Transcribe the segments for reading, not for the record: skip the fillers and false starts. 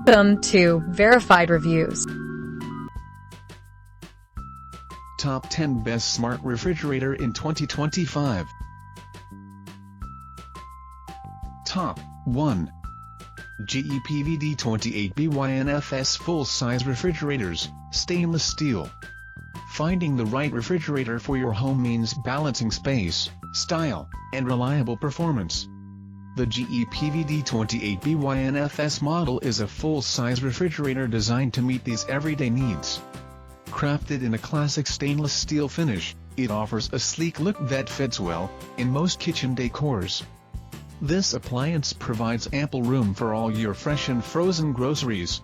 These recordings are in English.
Welcome to Verified Reviews. Top 10 Best Smart Refrigerator in 2025. Top 1. GE PVD 28BYNFS Full-Size Refrigerators, Stainless Steel. Finding the right refrigerator for your home means balancing space, style, and reliable performance. The GE PVD 28BYNFS model is a full-size refrigerator designed to meet these everyday needs. Crafted in a classic stainless steel finish, it offers a sleek look that fits well in most kitchen decors. This appliance provides ample room for all your fresh and frozen groceries.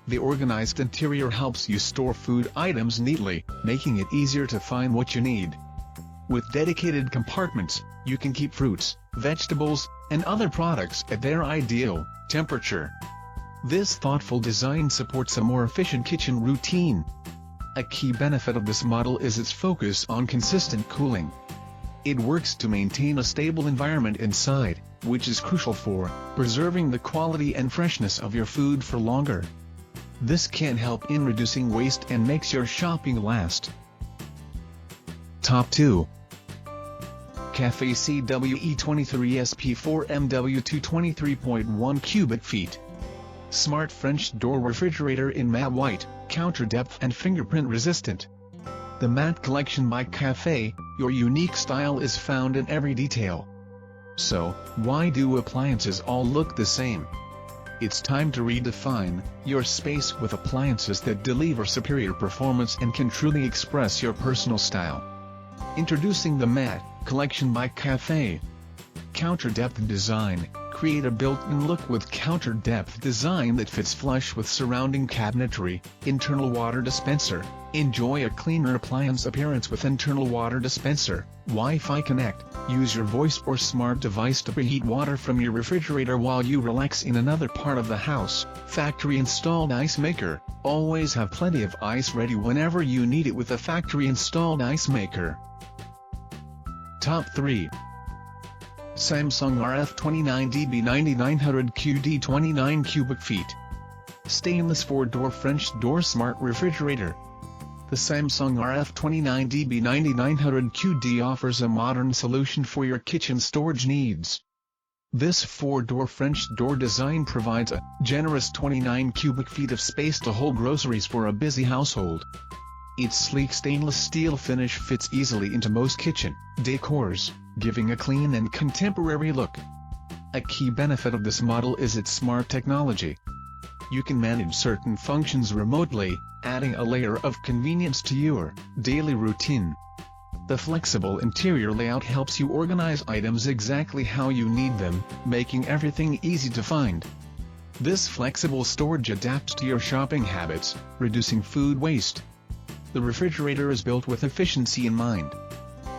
The organized interior helps you store food items neatly, making it easier to find what you need. With dedicated compartments, you can keep fruits, vegetables, and other products at their ideal temperature. This thoughtful design supports a more efficient kitchen routine. A key benefit of this model is its focus on consistent cooling. It works to maintain a stable environment inside, which is crucial for preserving the quality and freshness of your food for longer. This can help in reducing waste and makes your shopping last. Top 2. Cafe CWE23SP4MW223.1 cubic feet. Smart French door refrigerator in matte white, counter depth and fingerprint resistant. The matte collection by Cafe, your unique style is found in every detail. So, why do appliances all look the same? It's time to redefine your space with appliances that deliver superior performance and can truly express your personal style. Introducing the matte collection by Cafe. Counter depth design. Create a built-in look with counter depth design that fits flush with surrounding cabinetry. Internal water dispenser. Enjoy a cleaner appliance appearance with internal water dispenser. Wi-Fi connect. Use your voice or smart device to preheat water from your refrigerator while you relax in another part of the house. Factory installed ice maker. Always have plenty of ice ready whenever you need it with a factory installed ice maker. Top 3. Samsung RF29DB9900QD 29 cubic feet. Stainless 4-door French door smart refrigerator. The Samsung RF29DB9900QD offers a modern solution for your kitchen storage needs. This 4-door French door design provides a generous 29 cubic feet of space to hold groceries for a busy household. Its sleek stainless steel finish fits easily into most kitchen decors, giving a clean and contemporary look. A key benefit of this model is its smart technology. You can manage certain functions remotely, adding a layer of convenience to your daily routine. The flexible interior layout helps you organize items exactly how you need them, making everything easy to find. This flexible storage adapts to your shopping habits, reducing food waste. The refrigerator is built with efficiency in mind.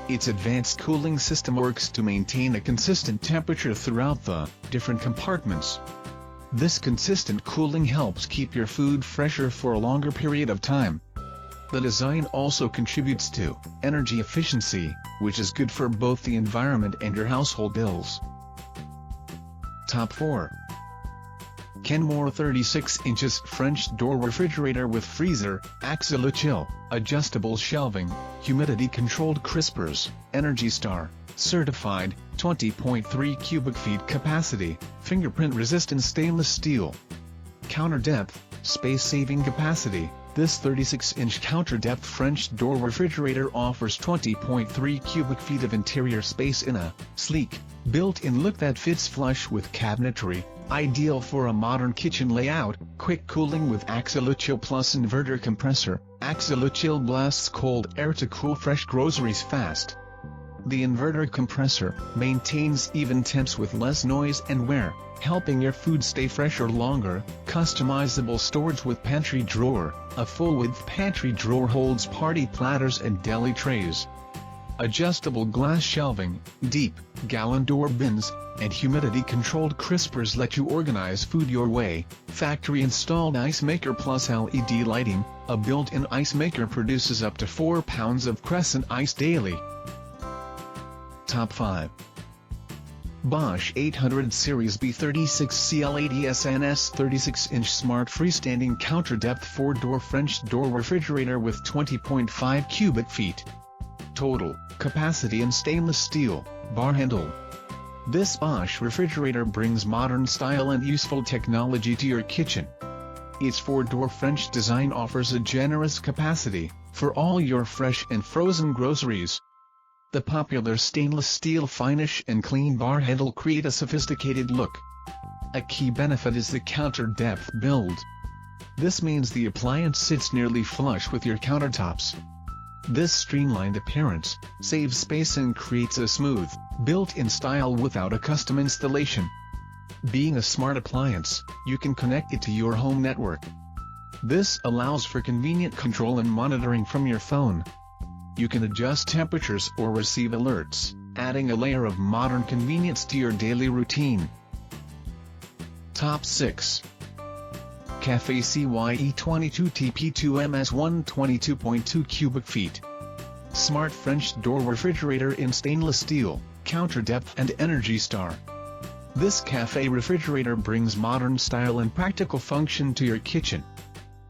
Its advanced cooling system works to maintain a consistent temperature throughout the different compartments. This consistent cooling helps keep your food fresher for a longer period of time. The design also contributes to energy efficiency, which is good for both the environment and your household bills. Top 4. Kenmore 36 inches French door refrigerator with freezer, Accela chill, adjustable shelving, humidity controlled crispers, Energy Star, certified, 20.3 cubic feet capacity, fingerprint resistant stainless steel. Counter depth, space saving capacity. This 36-inch counter depth French door refrigerator offers 20.3 cubic feet of interior space in a sleek, built-in look that fits flush with cabinetry. Ideal for a modern kitchen layout. Quick cooling with Accela Chill Plus inverter compressor. Accela Chill blasts cold air to cool fresh groceries fast. The inverter compressor maintains even temps with less noise and wear, helping your food stay fresher longer. Customizable storage with pantry drawer. A full-width pantry drawer holds party platters and deli trays. Adjustable glass shelving, deep, gallon door bins, and humidity-controlled crispers let you organize food your way. Factory-installed ice maker plus LED lighting. A built-in ice maker produces up to 4 pounds of crescent ice daily. Top 5. Bosch 800 Series B36CL80SNS 36-inch smart freestanding counter-depth 4-door French door refrigerator with 20.5 cubic feet. Total capacity in stainless steel, bar handle. This Bosch refrigerator brings modern style and useful technology to your kitchen. Its 4-door French design offers a generous capacity for all your fresh and frozen groceries. The popular stainless steel finish and clean bar handle create a sophisticated look. A key benefit is the counter-depth build. This means the appliance sits nearly flush with your countertops. This streamlined appearance saves space and creates a smooth, built-in style without a custom installation. Being a smart appliance, you can connect it to your home network. This allows for convenient control and monitoring from your phone. You can adjust temperatures or receive alerts, adding a layer of modern convenience to your daily routine. Top 6. Cafe CYE 22TP2MS1 22.2 cubic feet. Smart French door refrigerator in stainless steel, counter depth and Energy Star. This cafe refrigerator brings modern style and practical function to your kitchen.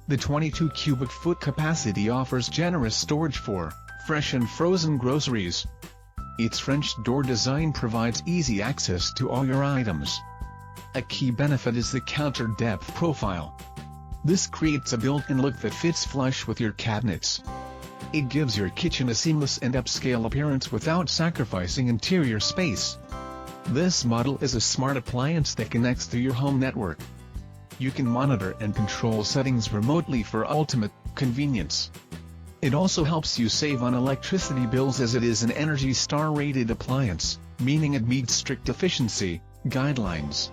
The 22 cubic foot capacity offers generous storage for fresh and frozen groceries. Its French door design provides easy access to all your items. A key benefit is the counter-depth profile. This creates a built-in look that fits flush with your cabinets. It gives your kitchen a seamless and upscale appearance without sacrificing interior space. This model is a smart appliance that connects to your home network. You can monitor and control settings remotely for ultimate convenience. It also helps you save on electricity bills as it is an Energy Star rated appliance, meaning it meets strict efficiency guidelines.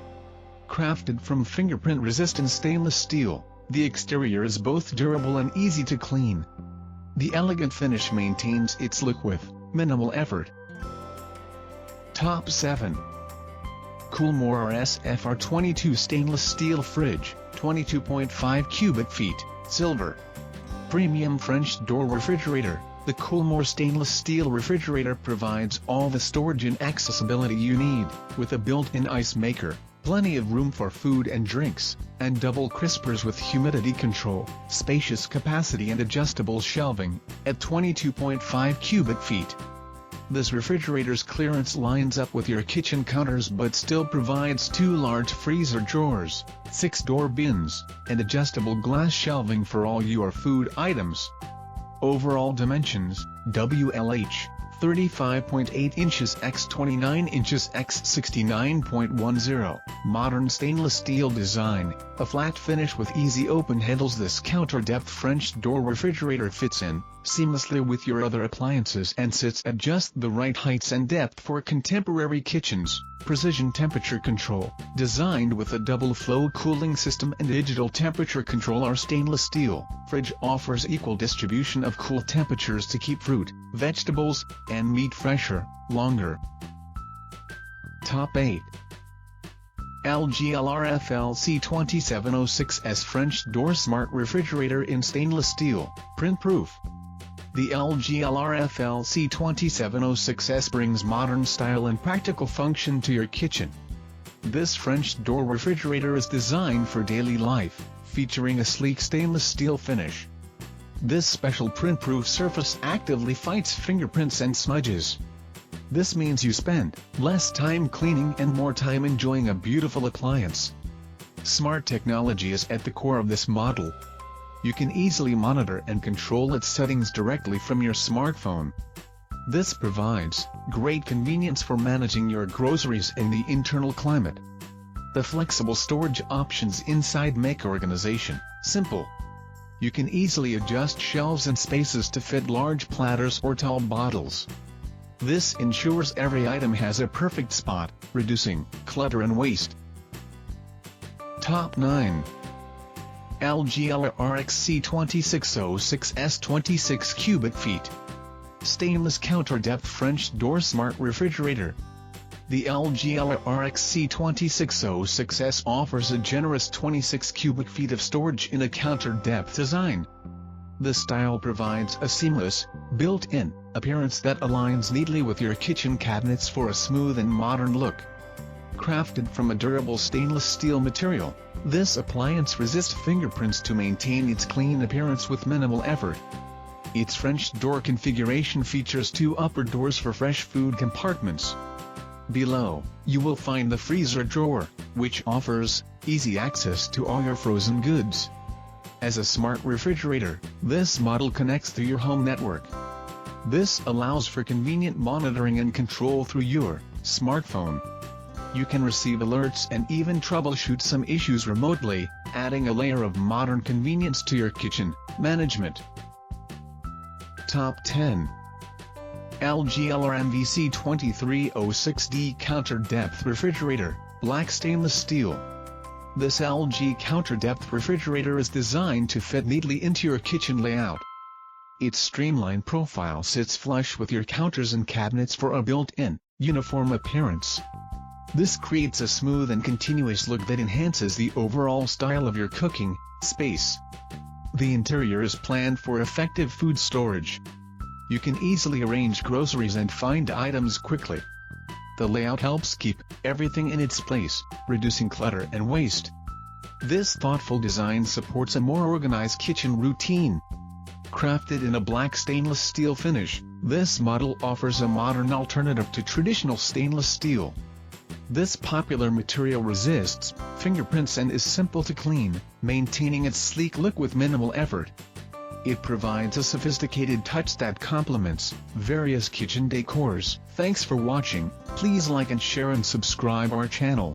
Crafted from fingerprint-resistant stainless steel, the exterior is both durable and easy to clean. The elegant finish maintains its look with minimal effort. Top 7. KoolMore RSFR22 Stainless Steel Fridge, 22.5 cubic feet, silver. Premium French door refrigerator. The KoolMore stainless steel refrigerator provides all the storage and accessibility you need, with a built-in ice maker, plenty of room for food and drinks, and double crispers with humidity control, spacious capacity and adjustable shelving, at 22.5 cubic feet. This refrigerator's clearance lines up with your kitchen counters but still provides 2 large freezer drawers, 6 door bins, and adjustable glass shelving for all your food items. Overall dimensions, WLH, 35.8 inches x 29 inches x 69.10, modern stainless steel design, a flat finish with easy open handles. This counter-depth French door refrigerator fits in seamlessly with your other appliances and sits at just the right heights and depth for contemporary kitchens. Precision temperature control, designed with a double flow cooling system and digital temperature control. Our stainless steel fridge offers equal distribution of cool temperatures to keep fruit, vegetables, and meat fresher, longer. Top 8. LG LRFLC 2706S French Door Smart Refrigerator in Stainless Steel, Printproof. The LG LRFLC 2706S brings modern style and practical function to your kitchen. This French door refrigerator is designed for daily life, featuring a sleek stainless steel finish. This special print-proof surface actively fights fingerprints and smudges. This means you spend less time cleaning and more time enjoying a beautiful appliance. Smart technology is at the core of this model. You can easily monitor and control its settings directly from your smartphone. This provides great convenience for managing your groceries in the internal climate. The flexible storage options inside make organization simple. You can easily adjust shelves and spaces to fit large platters or tall bottles. This ensures every item has a perfect spot, reducing clutter and waste. Top 9. LG LRXC 2606S 26 cubic feet. Stainless counter-depth French door smart refrigerator. The LG LRXC 2606S offers a generous 26 cubic feet of storage in a counter-depth design. The style provides a seamless, built-in appearance that aligns neatly with your kitchen cabinets for a smooth and modern look. Crafted from a durable stainless steel material, this appliance resists fingerprints to maintain its clean appearance with minimal effort. Its French door configuration features 2 upper doors for fresh food compartments. Below, you will find the freezer drawer, which offers easy access to all your frozen goods. As a smart refrigerator, this model connects to your home network. This allows for convenient monitoring and control through your smartphone. You can receive alerts and even troubleshoot some issues remotely, adding a layer of modern convenience to your kitchen management. Top 10. LG LRMVC 2306D Counter Depth Refrigerator, Black Stainless Steel. This LG Counter Depth Refrigerator is designed to fit neatly into your kitchen layout. Its streamlined profile sits flush with your counters and cabinets for a built-in, uniform appearance. This creates a smooth and continuous look that enhances the overall style of your cooking space. The interior is planned for effective food storage. You can easily arrange groceries and find items quickly. The layout helps keep everything in its place, reducing clutter and waste. This thoughtful design supports a more organized kitchen routine. Crafted in a black stainless steel finish, this model offers a modern alternative to traditional stainless steel. This popular material resists fingerprints and is simple to clean, maintaining its sleek look with minimal effort. It provides a sophisticated touch that complements various kitchen decors. Thanks for watching. Please like and share and subscribe our channel.